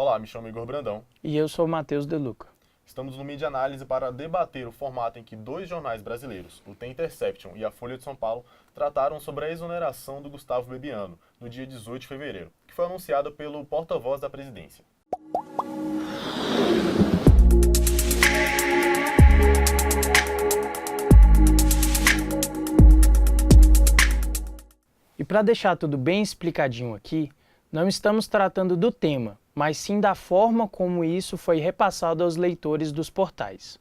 Olá, me chamo Igor Brandão. E eu sou o Matheus De Luca. Estamos no Mídia Análise para debater o formato em que dois jornais brasileiros, o The Intercept e a Folha de São Paulo, trataram sobre a exoneração do Gustavo Bebiano, no dia 18 de fevereiro, que foi anunciada pelo porta-voz da presidência. E para deixar tudo bem explicadinho aqui, não estamos tratando do tema, mas sim da forma como isso foi repassado aos leitores dos portais.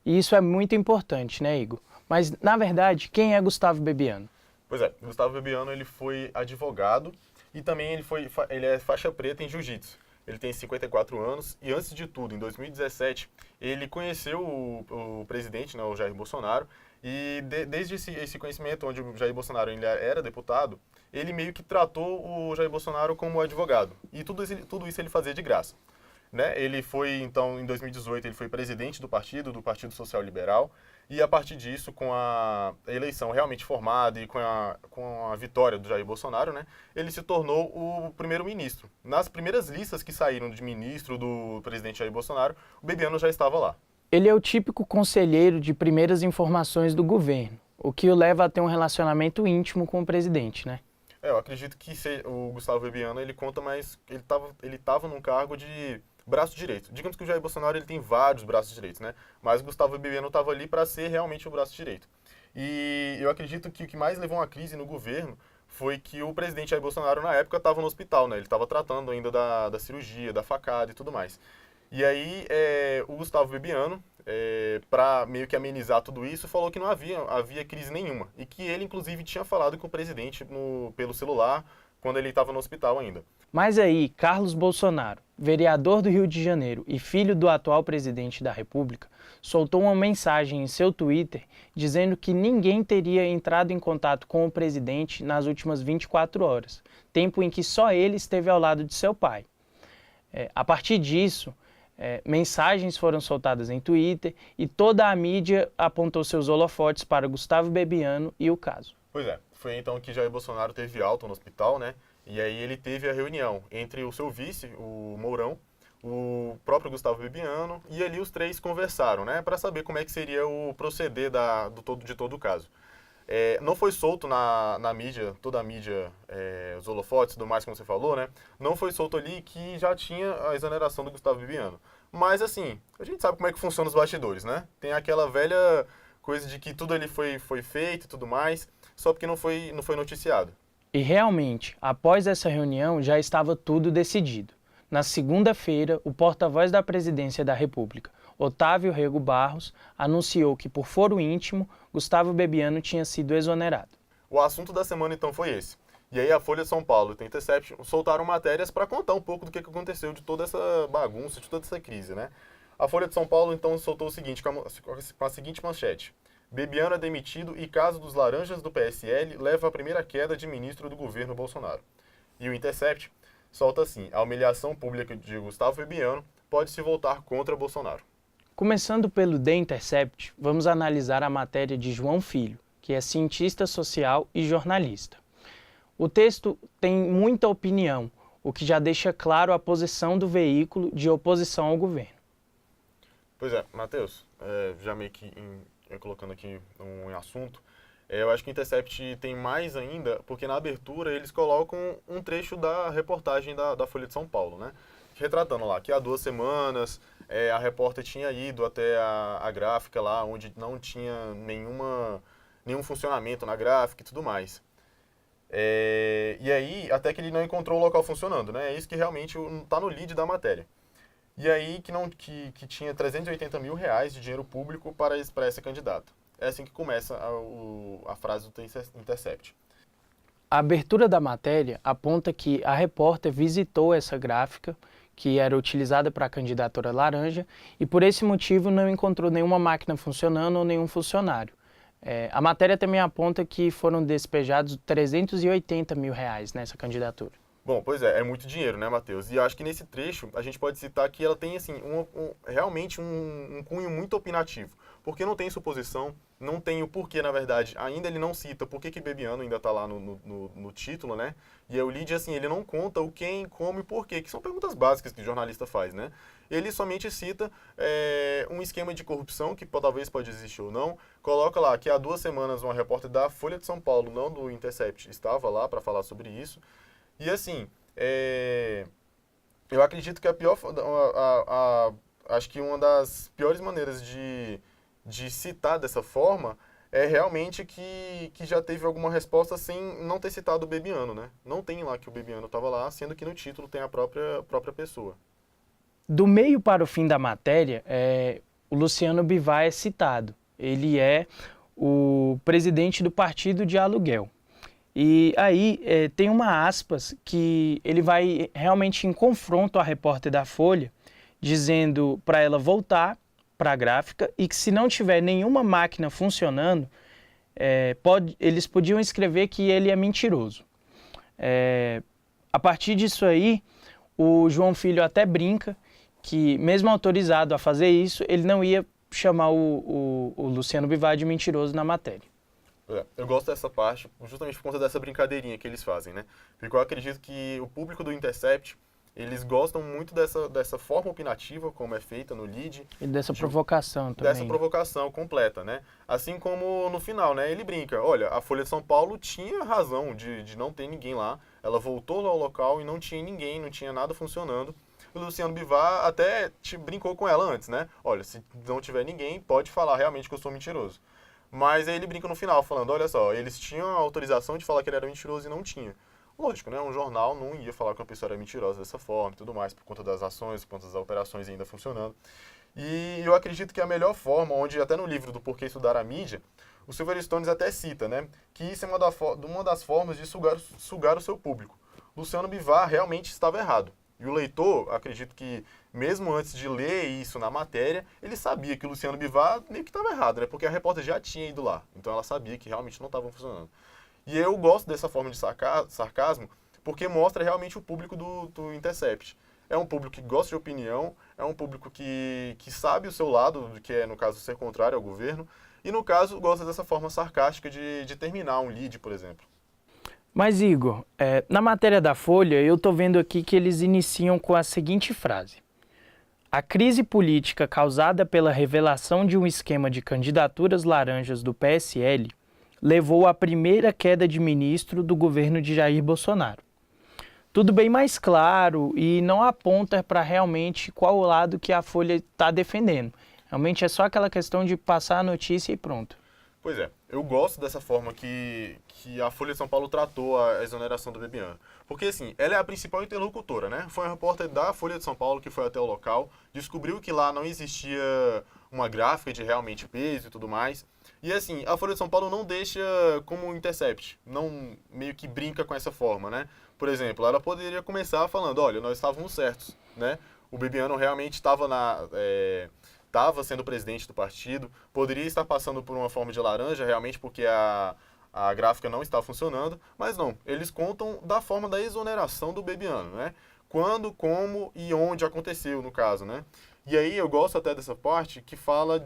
E isso é muito importante, né, Igor? Mas, na verdade, quem é Gustavo Bebiano? Pois é, Gustavo Bebiano ele foi advogado e também ele é faixa preta em jiu-jitsu. Ele tem 54 anos e, antes de tudo, em 2017, ele conheceu o presidente, né, o Jair Bolsonaro, e desde esse conhecimento, onde o Jair Bolsonaro ainda era deputado, ele meio que tratou o Jair Bolsonaro como advogado. E tudo isso ele fazia de graça. Né? Ele foi, então, em 2018, ele foi presidente do Partido Social Liberal, e a partir disso, com a eleição realmente formada e com a vitória do Jair Bolsonaro, né, ele se tornou o primeiro-ministro. Nas primeiras listas que saíram de ministro do presidente Jair Bolsonaro, o Bebiano já estava lá. Ele é o típico conselheiro de primeiras informações do governo, o que o leva a ter um relacionamento íntimo com o presidente, né? Eu acredito que o Gustavo Bebiano, ele conta mais, ele estava num cargo de braço direito. Digamos que o Jair Bolsonaro ele tem vários braços direitos, né? Mas o Gustavo Bebiano estava ali para ser realmente o braço direito. E eu acredito que o que mais levou a uma crise no governo foi que o presidente Jair Bolsonaro, na época, estava no hospital, né? Ele estava tratando ainda da cirurgia, da facada e tudo mais. E aí, o Gustavo Bebiano, para meio que amenizar tudo isso, falou que não havia crise nenhuma. E que ele, inclusive, tinha falado com o presidente pelo celular, quando ele estava no hospital ainda. Mas aí, Carlos Bolsonaro, vereador do Rio de Janeiro e filho do atual presidente da República, soltou uma mensagem em seu Twitter dizendo que ninguém teria entrado em contato com o presidente nas últimas 24 horas, tempo em que só ele esteve ao lado de seu pai. A partir disso, mensagens foram soltadas em Twitter e toda a mídia apontou seus holofotes para Gustavo Bebiano e o caso. Pois é, foi então que Jair Bolsonaro teve alta no hospital, né? E aí ele teve a reunião entre o seu vice, o Mourão, o próprio Gustavo Bebiano, e ali os três conversaram, né? Para saber como é que seria o proceder de todo o caso. Não foi solto na mídia, toda a mídia, os holofotes e tudo mais, como você falou, né? Não foi solto ali que já tinha a exoneração do Gustavo Bebiano. Mas, assim, a gente sabe como é que funciona os bastidores, né? Tem aquela velha coisa de que tudo ali foi feito e tudo mais, só porque não foi noticiado. E realmente, após essa reunião, já estava tudo decidido. Na segunda-feira, o porta-voz da Presidência da República, Otávio Rego Barros, anunciou que, por foro íntimo, Gustavo Bebiano tinha sido exonerado. O assunto da semana, então, foi esse. E aí a Folha de São Paulo e o The Intercept soltaram matérias para contar um pouco do que aconteceu, de toda essa bagunça, de toda essa crise, né? A Folha de São Paulo, então, soltou o seguinte, com a seguinte manchete. Bebiano é demitido e caso dos laranjas do PSL leva à primeira queda de ministro do governo Bolsonaro. E o Intercept solta assim, a humilhação pública de Gustavo Bebiano pode se voltar contra Bolsonaro. Começando pelo The Intercept, vamos analisar a matéria de João Filho, que é cientista social e jornalista. O texto tem muita opinião, o que já deixa claro a posição do veículo de oposição ao governo. Pois é, Matheus, já meio que colocando aqui um assunto, eu acho que o Intercept tem mais ainda, porque na abertura eles colocam um trecho da reportagem da Folha de São Paulo, né? Retratando lá que há 2 semanas a repórter tinha ido até a gráfica lá, onde não tinha nenhum funcionamento na gráfica e tudo mais. E aí, até que ele não encontrou o local funcionando, né? É isso que realmente está no lead da matéria. E aí que tinha 380 mil reais de dinheiro público para essa candidata. É assim que começa a frase do Intercept. A abertura da matéria aponta que a repórter visitou essa gráfica, que era utilizada para a candidatura laranja, e por esse motivo não encontrou nenhuma máquina funcionando ou nenhum funcionário. A matéria também aponta que foram despejados 380 mil reais nessa candidatura. Bom, pois é muito dinheiro, né, Matheus? E eu acho que nesse trecho a gente pode citar que ela tem, assim, realmente um cunho muito opinativo. Porque não tem suposição, não tem o porquê, na verdade. Ainda ele não cita por que Bebiano ainda está lá no título, né? E o Lide, assim, ele não conta o quem, como e porquê, que são perguntas básicas que o jornalista faz, né? Ele somente cita um esquema de corrupção, que talvez pode existir ou não. Coloca lá que há 2 semanas uma repórter da Folha de São Paulo, não do Intercept, estava lá para falar sobre isso. E assim, eu acredito que acho que uma das piores maneiras de citar dessa forma é realmente que já teve alguma resposta sem não ter citado o Bebiano, né? Não tem lá que o Bebiano estava lá, sendo que no título tem a própria pessoa. Do meio para o fim da matéria, o Luciano Bivar é citado. Ele é o presidente do partido de aluguel. E aí tem uma aspas que ele vai realmente em confronto à repórter da Folha, dizendo para ela voltar para a gráfica e que se não tiver nenhuma máquina funcionando, eles podiam escrever que ele é mentiroso. A partir disso aí, o João Filho até brinca que, mesmo autorizado a fazer isso, ele não ia chamar o Luciano Bivar de mentiroso na matéria. Eu gosto dessa parte justamente por conta dessa brincadeirinha que eles fazem, né? Porque eu acredito que o público do Intercept, eles gostam muito dessa forma opinativa, como é feita no lead. E dessa provocação também. Dessa provocação completa, né? Assim como no final, né? Ele brinca, olha, a Folha de São Paulo tinha razão de não ter ninguém lá. Ela voltou ao local e não tinha ninguém, não tinha nada funcionando. O Luciano Bivar até brincou com ela antes, né? Olha, se não tiver ninguém, pode falar realmente que eu sou mentiroso. Mas aí ele brinca no final, falando, olha só, eles tinham a autorização de falar que ele era mentiroso e não tinha. Lógico, né? Um jornal não ia falar que uma pessoa era mentirosa dessa forma e tudo mais, por conta das ações, por conta das operações ainda funcionando. E eu acredito que a melhor forma, onde até no livro do Porquê Estudar a Mídia, o Silver Stones até cita, né? Que isso é uma das formas de sugar o seu público. Luciano Bivar realmente estava errado. E o leitor, acredito que, mesmo antes de ler isso na matéria, ele sabia que o Luciano Bivar meio que estava errado, né? Porque a repórter já tinha ido lá. Então ela sabia que realmente não estava funcionando. E eu gosto dessa forma de sarcasmo, porque mostra realmente o público do Intercept. É um público que gosta de opinião, é um público que sabe o seu lado, que é, no caso, ser contrário ao governo, e, no caso, gosta dessa forma sarcástica de terminar um lead, por exemplo. Mas, Igor, na matéria da Folha, eu estou vendo aqui que eles iniciam com a seguinte frase. A crise política causada pela revelação de um esquema de candidaturas laranjas do PSL levou à primeira queda de ministro do governo de Jair Bolsonaro. Tudo bem mais claro e não aponta para realmente qual o lado que a Folha está defendendo. Realmente é só aquela questão de passar a notícia e pronto. Pois é, eu gosto dessa forma que a Folha de São Paulo tratou a exoneração do Bebiano. Porque, assim, ela é a principal interlocutora, né? Foi uma repórter da Folha de São Paulo que foi até o local, descobriu que lá não existia uma gráfica de realmente peso e tudo mais. E, assim, a Folha de São Paulo não deixa como um Intercept, não meio que brinca com essa forma, né? Por exemplo, ela poderia começar falando, olha, nós estávamos certos, né? O Bebiano realmente estava sendo presidente do partido, poderia estar passando por uma forma de laranja, realmente, porque a gráfica não está funcionando, mas não, eles contam da forma da exoneração do Bebiano, né? Quando, como e onde aconteceu, no caso, né? E aí eu gosto até dessa parte que fala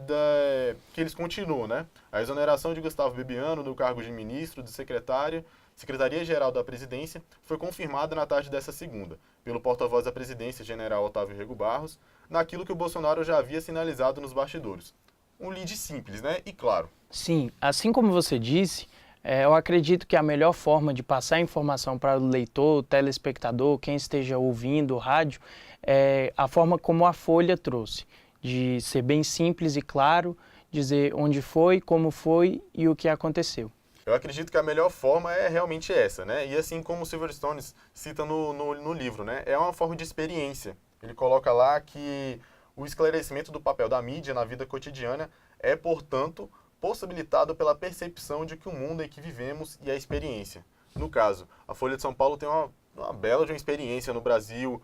que eles continuam, né? A exoneração de Gustavo Bebiano do cargo de ministro de Secretaria-Geral da Presidência foi confirmada na tarde dessa segunda, pelo porta-voz da Presidência, general Otávio Rego Barros, naquilo que o Bolsonaro já havia sinalizado nos bastidores. Um lead simples, né? E claro. Sim, assim como você disse, eu acredito que a melhor forma de passar informação para o leitor, o telespectador, quem esteja ouvindo o rádio, é a forma como a Folha trouxe, de ser bem simples e claro, dizer onde foi, como foi e o que aconteceu. Eu acredito que a melhor forma é realmente essa, né? E assim como o Silverstones cita no livro, né? É uma forma de experiência. Ele coloca lá que o esclarecimento do papel da mídia na vida cotidiana é, portanto, possibilitado pela percepção de que o mundo em que vivemos e a experiência. No caso, a Folha de São Paulo tem uma bela de uma experiência no Brasil,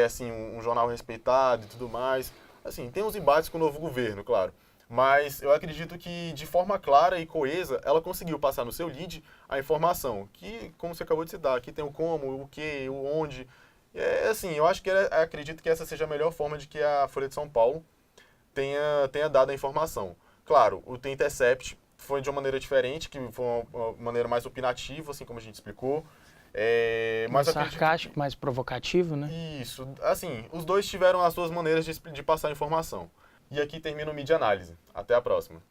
assim, um jornal respeitado e tudo mais. Assim, tem uns embates com o novo governo, claro. Mas eu acredito que de forma clara e coesa, ela conseguiu passar no seu lead a informação, que, como você acabou de citar, aqui tem o como, o que, o onde. É assim, eu acho que acredito que essa seja a melhor forma de que a Folha de São Paulo tenha dado a informação. Claro, o The Intercept foi de uma maneira diferente, que foi uma maneira mais opinativa, assim como a gente explicou. Mais sarcástico, mais provocativo, né? Isso. Assim, os dois tiveram as suas maneiras de passar a informação. E aqui termina o Mídia Análise. Até a próxima.